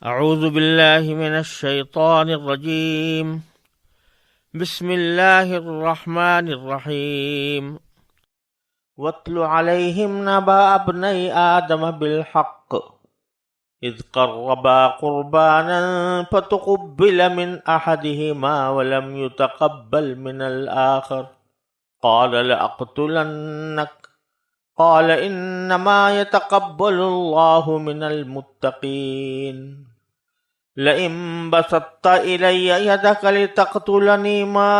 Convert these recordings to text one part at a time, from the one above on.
اعوذ باللہ من الشیطان الرجیم بسم اللہ الرحمن الرحیم واتل علیہم نبأ ابنی آدم بالحق اذ قربا قربانا فتقبل من احدہما ولم يتقبل من الآخر قال لأقتلنک قال انما يتقبل اللہ من المتقین لئن بسطت إلي يدك لتقتلني ما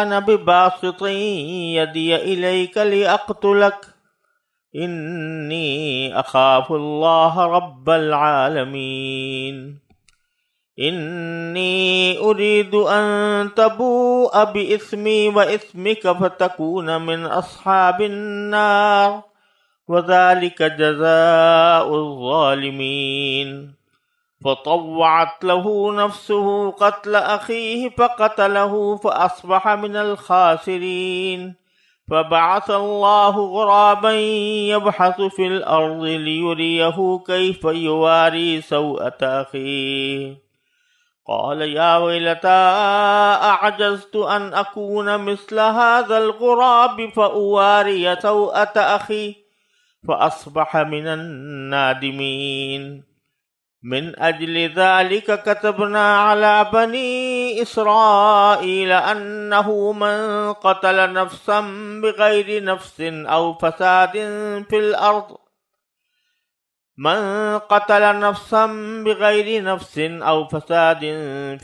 أنا بباسط يدي إليك لأقتلك إني أخاف الله رب العالمين إني أريد أن تبوء بإثمي وإثمك فتكون من أصحاب النار وذلك جزاء الظالمين فطوعت له نفسه قتل أخيه فقتله فأصبح من الخاسرين فبعث الله غرابا يبحث في الأرض ليريه كيف يواري سوءة أخيه قال يا ويلتى أعجزت أن أكون مثل هذا الغراب فأواري سوءة أخي فأصبح من النادمين من أجل ذلك كتبنا على بني إسرائيل أنه من قتل نفسا بغير نفس أو فساد في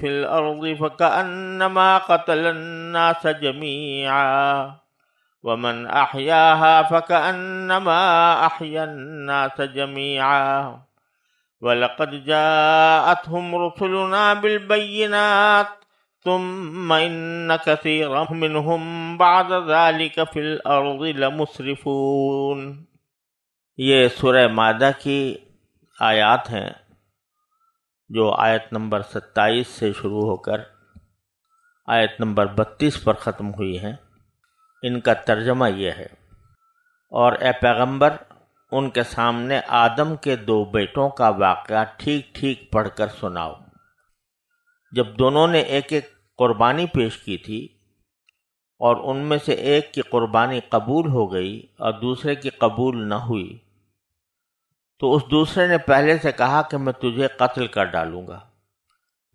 الأرض فكأنما قتل الناس جميعا ومن أحياها فكأنما أحيا الناس جميعا وَلَقَدْ جَاءَتْهُمْ رُسُلُنَا بِالْبَيِّنَاتِ ثُمَّ إِنَّ كَثِيرًا مِّنْهُمْ بَعْدَ ذَلِكَ فِي الْأَرْضِ لَمُسْرِفُونَ۔ یہ سورہ مائدہ کی آیات ہیں جو آیت نمبر 27 سے شروع ہو کر آیت نمبر 32 پر ختم ہوئی ہیں۔ ان کا ترجمہ یہ ہے، اور اے پیغمبر ان کے سامنے آدم کے 2 بیٹوں کا واقعہ ٹھیک ٹھیک پڑھ کر سناؤ۔ جب دونوں نے ایک ایک قربانی پیش کی تھی اور ان میں سے ایک کی قربانی قبول ہو گئی اور دوسرے کی قبول نہ ہوئی، تو اس دوسرے نے پہلے سے کہا کہ میں تجھے قتل کر ڈالوں گا۔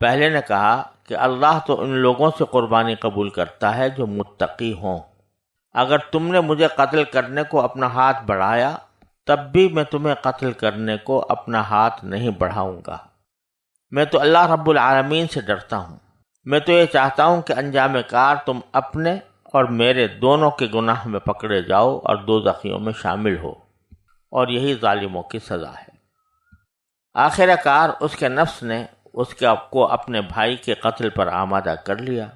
پہلے نے کہا کہ اللہ تو ان لوگوں سے قربانی قبول کرتا ہے جو متقی ہوں، اگر تم نے مجھے قتل کرنے کو اپنا ہاتھ بڑھایا تب بھی میں تمہیں قتل کرنے کو اپنا ہاتھ نہیں بڑھاؤں گا۔ میں تو اللہ رب العالمین سے ڈرتا ہوں۔ میں تو یہ چاہتا ہوں کہ انجام کار تم اپنے اور میرے دونوں کے گناہ میں پکڑے جاؤ اور دوزخیوں میں شامل ہو، اور یہی ظالموں کی سزا ہے۔ آخر کار اس کے نفس نے اس کو اپنے بھائی کے قتل پر آمادہ کر لیا،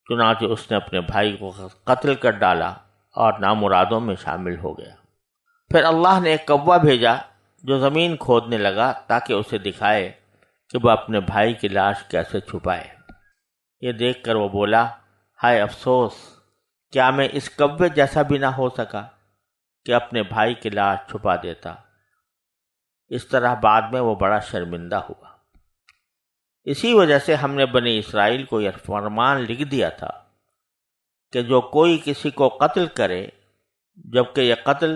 چنانچہ اس نے اپنے بھائی کو قتل کر ڈالا اور نامرادوں میں شامل ہو گیا۔ پھر اللہ نے ایک کوا بھیجا جو زمین کھودنے لگا تاکہ اسے دکھائے کہ وہ اپنے بھائی کی لاش کیسے چھپائے۔ یہ دیکھ کر وہ بولا، ہائے افسوس، کیا میں اس کوے جیسا بھی نہ ہو سکا کہ اپنے بھائی کی لاش چھپا دیتا۔ اس طرح بعد میں وہ بڑا شرمندہ ہوا۔ اسی وجہ سے ہم نے بنی اسرائیل کو یہ فرمان لکھ دیا تھا کہ جو کوئی کسی کو قتل کرے، جبکہ یہ قتل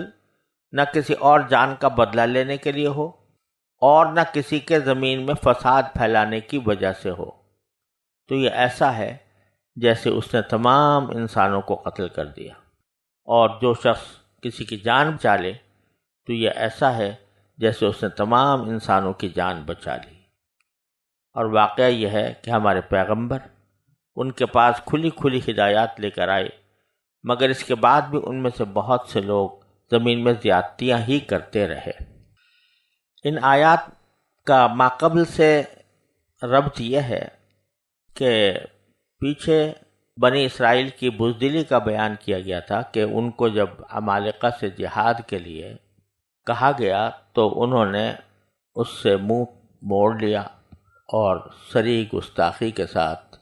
نہ کسی اور جان کا بدلہ لینے کے لیے ہو اور نہ کسی کے زمین میں فساد پھیلانے کی وجہ سے ہو، تو یہ ایسا ہے جیسے اس نے تمام انسانوں کو قتل کر دیا، اور جو شخص کسی کی جان بچا لے تو یہ ایسا ہے جیسے اس نے تمام انسانوں کی جان بچا لی۔ اور واقعہ یہ ہے کہ ہمارے پیغمبر ان کے پاس کھلی کھلی ہدایات لے کر آئے، مگر اس کے بعد بھی ان میں سے بہت سے لوگ زمین میں زیادتیاں ہی کرتے رہے۔ ان آیات کا ماقبل سے ربط یہ ہے کہ پیچھے بنی اسرائیل کی بزدلی کا بیان کیا گیا تھا کہ ان کو جب عمالقہ سے جہاد کے لیے کہا گیا تو انہوں نے اس سے منہ موڑ لیا اور صریح گستاخی کے ساتھ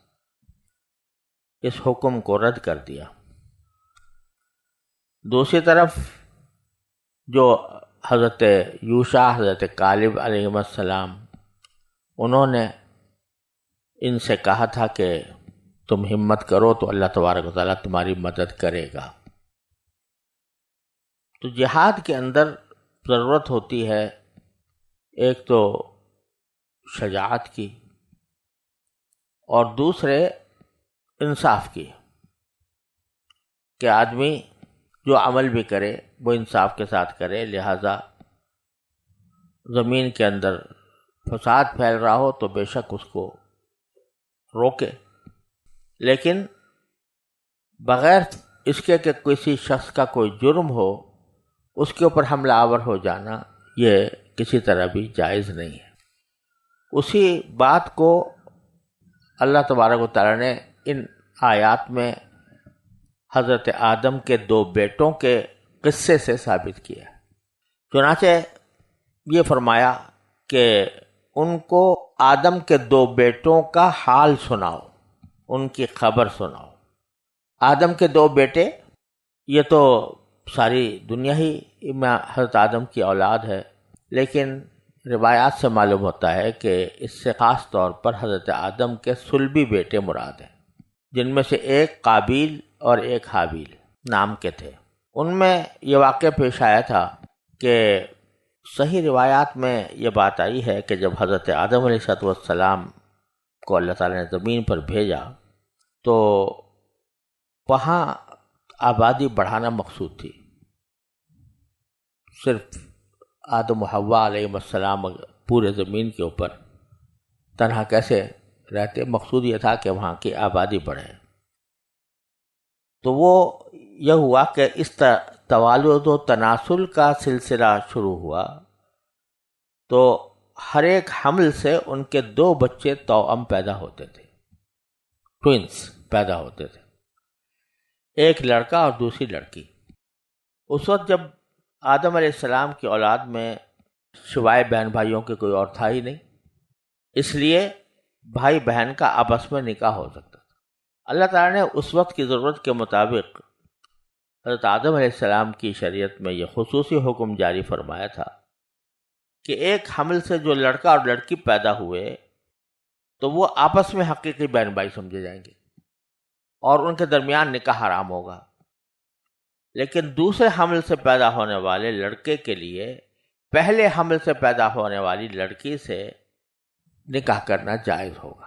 اس حکم کو رد کر دیا۔ دوسری طرف جو حضرت یوشع، حضرت کالب علیہ السلام انہوں نے ان سے کہا تھا کہ تم ہمت کرو تو اللہ تبارک و تعالیٰ تمہاری مدد کرے گا۔ تو جہاد کے اندر ضرورت ہوتی ہے ایک تو شجاعت کی اور دوسرے انصاف کی، کہ آدمی جو عمل بھی کرے وہ انصاف کے ساتھ کرے، لہذا زمین کے اندر فساد پھیل رہا ہو تو بے شک اس کو روکے، لیکن بغیر اس کے کہ کسی شخص کا کوئی جرم ہو اس کے اوپر حملہ آور ہو جانا یہ کسی طرح بھی جائز نہیں ہے۔ اسی بات کو اللہ تبارک و تعالیٰ نے ان آیات میں حضرت آدم کے 2 بیٹوں کے قصے سے ثابت کیا۔ چنانچہ یہ فرمایا کہ ان کو آدم کے 2 بیٹوں کا حال سناؤ، ان کی خبر سناؤ۔ آدم کے 2 بیٹے، یہ تو ساری دنیا ہی میں حضرت آدم کی اولاد ہے، لیکن روایات سے معلوم ہوتا ہے کہ اس سے خاص طور پر حضرت آدم کے صلبی بیٹے مراد ہیں، جن میں سے ایک قابیل اور ایک حابیل نام کے تھے۔ ان میں یہ واقعہ پیش آیا تھا کہ صحیح روایات میں یہ بات آئی ہے کہ جب حضرت آدم علیہ السلام کو اللہ تعالیٰ نے زمین پر بھیجا تو وہاں آبادی بڑھانا مقصود تھی۔ صرف آدم و حوا علیہ السلام پورے زمین کے اوپر تنہا کیسے رہتے، مقصود یہ تھا کہ وہاں کی آبادی بڑھے۔ تو وہ یہ ہوا کہ اس توالد و تناسل کا سلسلہ شروع ہوا، تو ہر ایک حمل سے ان کے 2 بچے توأم پیدا ہوتے تھے، ٹوئنس پیدا ہوتے تھے، ایک لڑکا اور دوسری لڑکی۔ اس وقت جب آدم علیہ السلام کی اولاد میں سوائے بہن بھائیوں کے کوئی اور تھا ہی نہیں، اس لیے بھائی بہن کا آپس میں نکاح ہو سکتا تھا۔ اللہ تعالیٰ نے اس وقت کی ضرورت کے مطابق حضرت آدم علیہ السلام کی شریعت میں یہ خصوصی حکم جاری فرمایا تھا کہ ایک حمل سے جو لڑکا اور لڑکی پیدا ہوئے تو وہ آپس میں حقیقی بہن بھائی سمجھے جائیں گے اور ان کے درمیان نکاح حرام ہوگا، لیکن دوسرے حمل سے پیدا ہونے والے لڑکے کے لیے پہلے حمل سے پیدا ہونے والی لڑکی سے نکاح کرنا جائز ہوگا،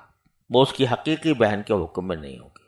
وہ اس کی حقیقی بہن کے حکم میں نہیں ہوگی۔